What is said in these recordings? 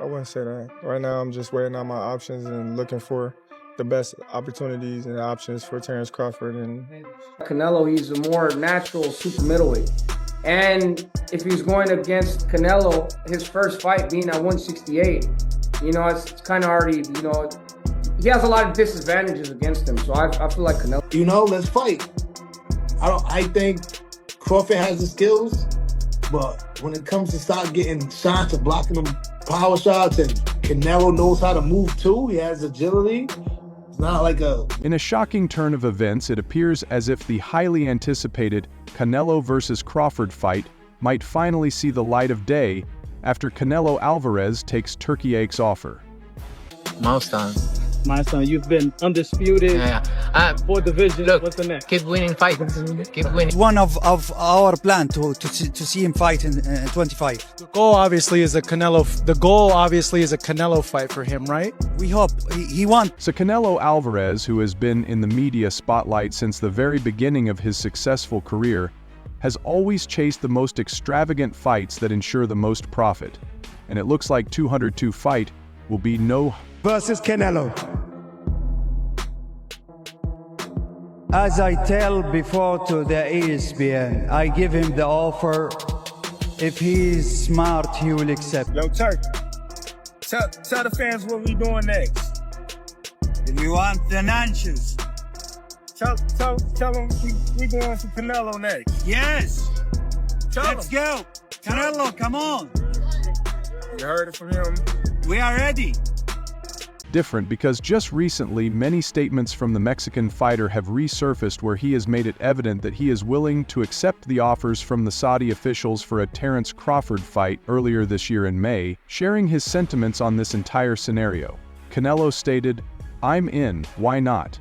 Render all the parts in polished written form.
wouldn't say that. Right now, I'm just weighing out my options and looking for the best opportunities and options for Terence Crawford. And Canelo, he's a more natural super middleweight. And if he's going against Canelo, his first fight being at 168, you know, it's kind of already, you know, he has a lot of disadvantages against him. So I feel like Canelo. You know, let's fight. I think Crawford has the skills, but when it comes to start getting shots or blocking them power shots, and Canelo knows how to move too, he has agility. It's not like In a shocking turn of events, it appears as if the highly anticipated Canelo versus Crawford fight might finally see the light of day after Canelo Alvarez takes Turki Alalshikh's offer. Milestone, you've been undisputed. For division. Look, what's the next? Keep winning fights. Keep winning. One of our plan to see him fight in 25. The goal obviously is a Canelo fight for him, right? We hope he wants. So Canelo Alvarez, who has been in the media spotlight since the very beginning of his successful career, has always chased the most extravagant fights that ensure the most profit. And it looks like 202 fight will be no versus Canelo. As I tell before to the ESPN, I give him the offer. If he's smart, he will accept. Yo, Turk, tell the fans what we doing next. If you want financials. Tell them we going for Canelo next. Yes. Let's go. Canelo, come on. You heard it from him. We are ready. Different because just recently many statements from the Mexican fighter have resurfaced where he has made it evident that he is willing to accept the offers from the Saudi officials for a Terence Crawford fight earlier this year in May, sharing his sentiments on this entire scenario. Canelo stated, "I'm in, why not?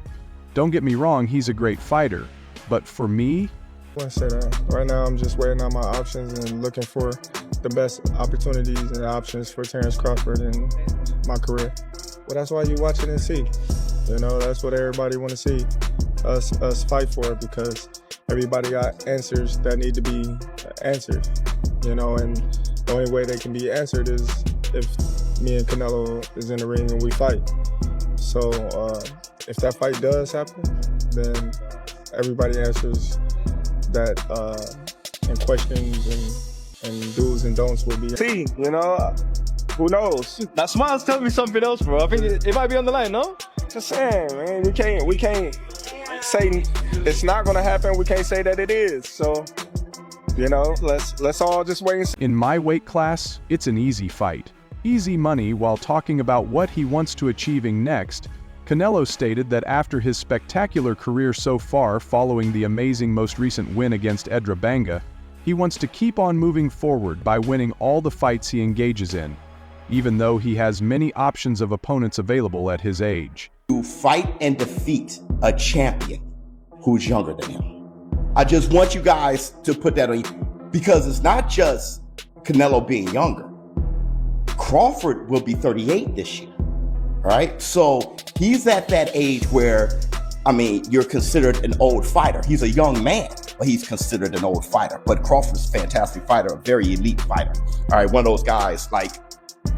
Don't get me wrong, he's a great fighter, but for me..." I wouldn't say that. Right now, I'm just weighing out my options and looking for the best opportunities and options for Terence Crawford in my career. Well, that's why you watch it and see. You know, that's what everybody want to see us fight for, because everybody got answers that need to be answered. You know, and the only way they can be answered is if me and Canelo is in the ring and we fight. So if that fight does happen, then everybody answers that and questions and do's and don'ts will be. See, you know. Who knows? That smile's telling me something else, bro. I think it might be on the line, no? Just saying, man. We can't say it's not gonna happen. We can't say that it is. So, you know, let's all just wait and see. In my weight class, it's an easy fight. Easy money. While talking about what he wants to achieving next, Canelo stated that after his spectacular career so far following the amazing most recent win against Edra Banga, he wants to keep on moving forward by winning all the fights he engages in, even though he has many options of opponents available at his age. To fight and defeat a champion who's younger than him. I just want you guys to put that on you, because it's not just Canelo being younger. Crawford will be 38 this year, all right? So he's at that age where, I mean, you're considered an old fighter. He's a young man, but he's considered an old fighter. But Crawford's a fantastic fighter, a very elite fighter. All right, one of those guys like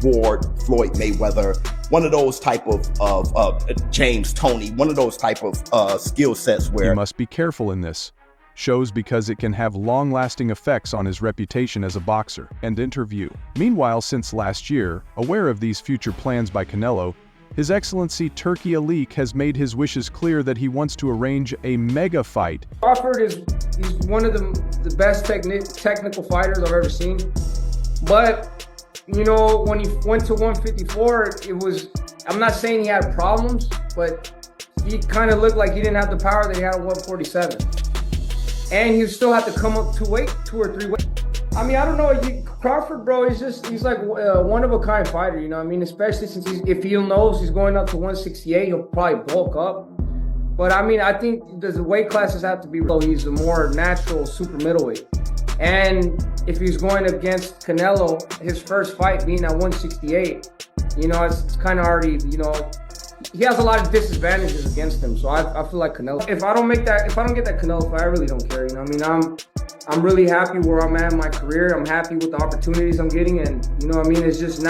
Ward, Floyd Mayweather, one of those type of James Toney, one of those type of skill sets where... He must be careful in this. Shows because it can have long-lasting effects on his reputation as a boxer and interview. Meanwhile, since last year, aware of these future plans by Canelo, His Excellency Turki Alalshikh has made his wishes clear that he wants to arrange a mega fight. Crawford he's one of the best technical fighters I've ever seen. But, you know, when he went to 154, I'm not saying he had problems, but he kind of looked like he didn't have the power that he had at 147. And he still had to come up 2 or 3 weight. I mean, I don't know. Crawford, bro, he's like one of a kind fighter, you know what I mean? Especially since if he knows he's going up to 168, he'll probably bulk up. But I mean, I think the weight classes have to be, he's a more natural super middleweight. And if he's going against Canelo, his first fight being at 168, you know, it's kind of already, you know, he has a lot of disadvantages against him. So I feel like Canelo. If I don't get that Canelo fight, I really don't care. You know what I mean? I'm really happy where I'm at in my career. I'm happy with the opportunities I'm getting, and you know what I mean? It's just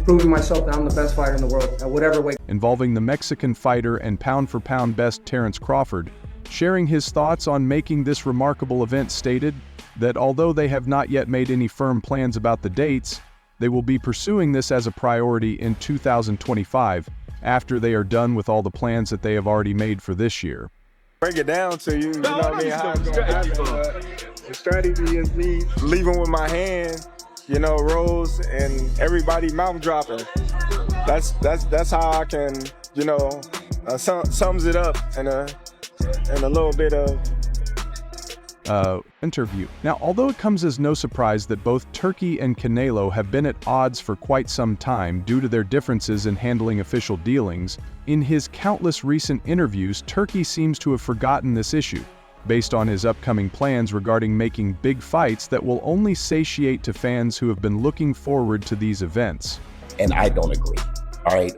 proving myself that I'm the best fighter in the world at whatever weight. Involving the Mexican fighter and pound-for-pound best Terence Crawford, sharing his thoughts on making this remarkable event, stated that although they have not yet made any firm plans about the dates, they will be pursuing this as a priority in 2025, after they are done with all the plans that they have already made for this year. Break it down to you, you know what I mean, how it's gonna happen. The strategy is me leaving with my hand, you know, rolls and everybody mouth dropping. That's how I can, you know, sums it up in a little bit of interview. Now, although it comes as no surprise that both Turki and Canelo have been at odds for quite some time due to their differences in handling official dealings, in his countless recent interviews, Turki seems to have forgotten this issue, based on his upcoming plans regarding making big fights that will only satiate to fans who have been looking forward to these events. And I don't agree. All right,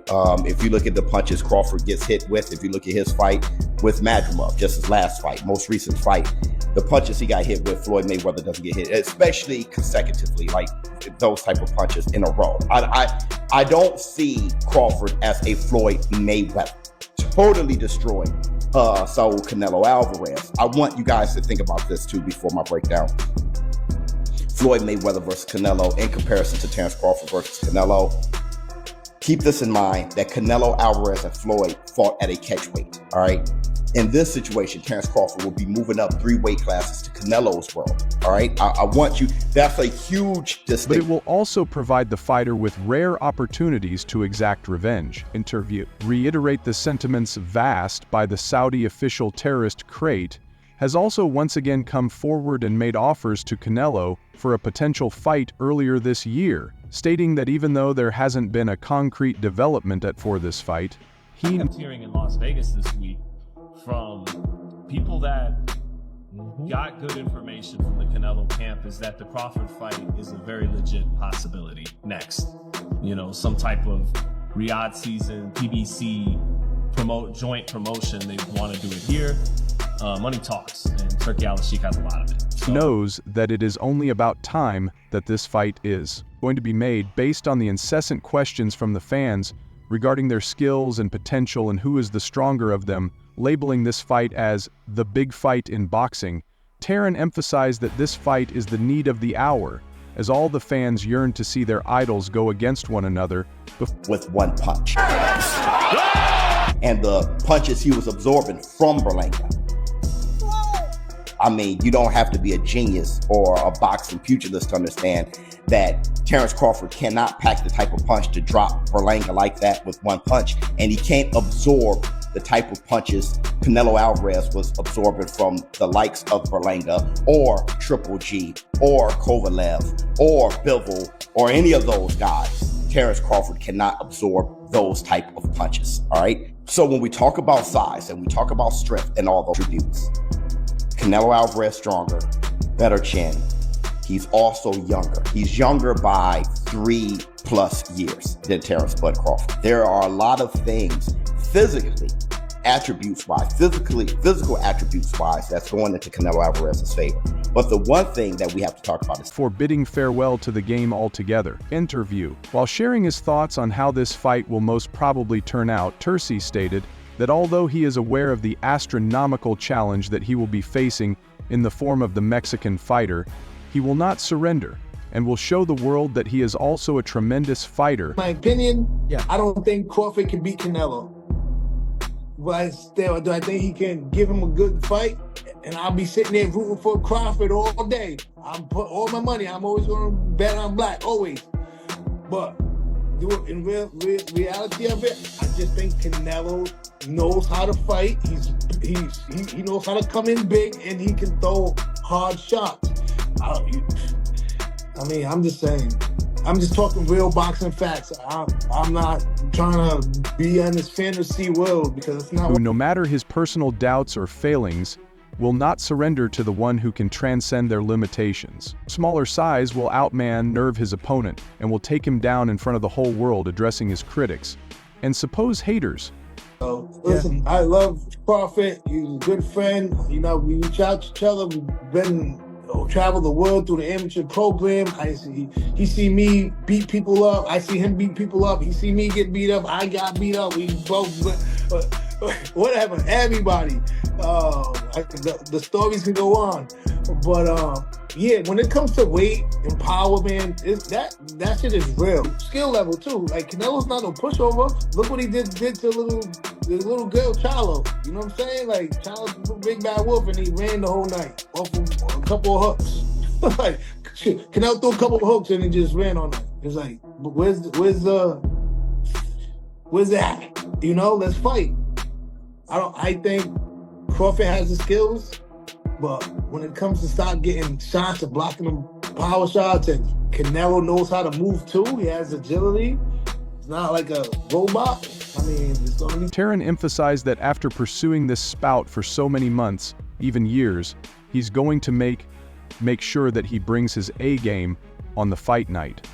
if you look at the punches Crawford gets hit with, if you look at his fight with Madrimov, just his last fight, most recent fight, the punches he got hit with, Floyd Mayweather doesn't get hit, especially consecutively, like those type of punches in a row. I don't see Crawford as a Floyd Mayweather. Totally destroyed Saul Canelo Alvarez. I want you guys to think about this too before my breakdown. Floyd Mayweather versus Canelo in comparison to Terence Crawford versus Canelo. Keep this in mind that Canelo Alvarez and Floyd fought at a catch weight, all right? In this situation, Terence Crawford will be moving up 3 weight classes to Canelo's world, all right? I want you, that's a huge distinction. But it will also provide the fighter with rare opportunities to exact revenge. Interview. Reiterate the sentiments vast by the Saudi official terrorist Crate has also once again come forward and made offers to Canelo for a potential fight earlier this year, stating that even though there hasn't been a concrete development for this fight, I'm hearing in Las Vegas this week from people that got good information from the Canelo camp is that the Crawford fight is a very legit possibility next. You know, some type of Riyadh season, PBC, joint promotion. They want to do it here. Money talks, and Turki Alalshikh has a lot of it. So, knows that it is only about time that this fight is going to be made based on the incessant questions from the fans regarding their skills and potential and who is the stronger of them, labeling this fight as the big fight in boxing. Terence emphasized that this fight is the need of the hour, as all the fans yearn to see their idols go against one another with one punch. And the punches he was absorbing from Berlanga. I mean, you don't have to be a genius or a boxing pugilist to understand that Terence Crawford cannot pack the type of punch to drop Berlanga like that with one punch, and he can't absorb the type of punches Canelo Alvarez was absorbing from the likes of Berlanga or Triple G or Kovalev or Bivol or any of those guys. Terence Crawford cannot absorb those type of punches, all right? So when we talk about size and we talk about strength and all those attributes, Canelo Alvarez stronger, better chin. He's also younger. He's younger by 3+ years than Terence Bud Crawford. There are a lot of things physically, attributes-wise, physical attributes-wise that's going into Canelo Alvarez's favor. But the one thing that we have to talk about is for bidding farewell to the game altogether. Interview. While sharing his thoughts on how this fight will most probably turn out, Turki stated that although he is aware of the astronomical challenge that he will be facing in the form of the Mexican fighter, he will not surrender and will show the world that he is also a tremendous fighter. In my opinion, I don't think Crawford can beat Canelo. But still, do I think he can give him a good fight? And I'll be sitting there rooting for Crawford all day. I'm put all my money. I'm always going to bet on black, always. But in reality of it, I just think Canelo knows how to fight. He knows how to come in big, and he can throw hard shots. I mean, I'm just saying. I'm just talking real boxing facts. I'm not trying to be in this fantasy world because it's not. Who, no matter his personal doubts or failings, will not surrender to the one who can transcend their limitations. Smaller size will nerve his opponent and will take him down in front of the whole world, addressing his critics. And suppose haters. Listen, I love Crawford. He's a good friend. You know, we reach out to each other. We've been travel the world through the amateur program. He see me beat people up. I see him beat people up. He see me get beat up. I got beat up. We both, whatever. Everybody. The stories can go on, but yeah, when it comes to weight and power, man, that shit is real. Skill level too. Like Canelo's not no pushover. Look what he did to the little girl Charlo. You know what I'm saying? Like Charlo's a big bad wolf, and he ran the whole night off of a couple of hooks. Like shit, Canelo threw a couple of hooks and he just ran all night. It's like, where's that? You know, let's fight. I think Crawford has the skills, but when it comes to start getting shots and blocking them power shots, and Canelo knows how to move too. He has agility. It's not like a robot. I mean, it's gonna be. Terence emphasized that after pursuing this spout for so many months, even years, he's going to make sure that he brings his A game on the fight night.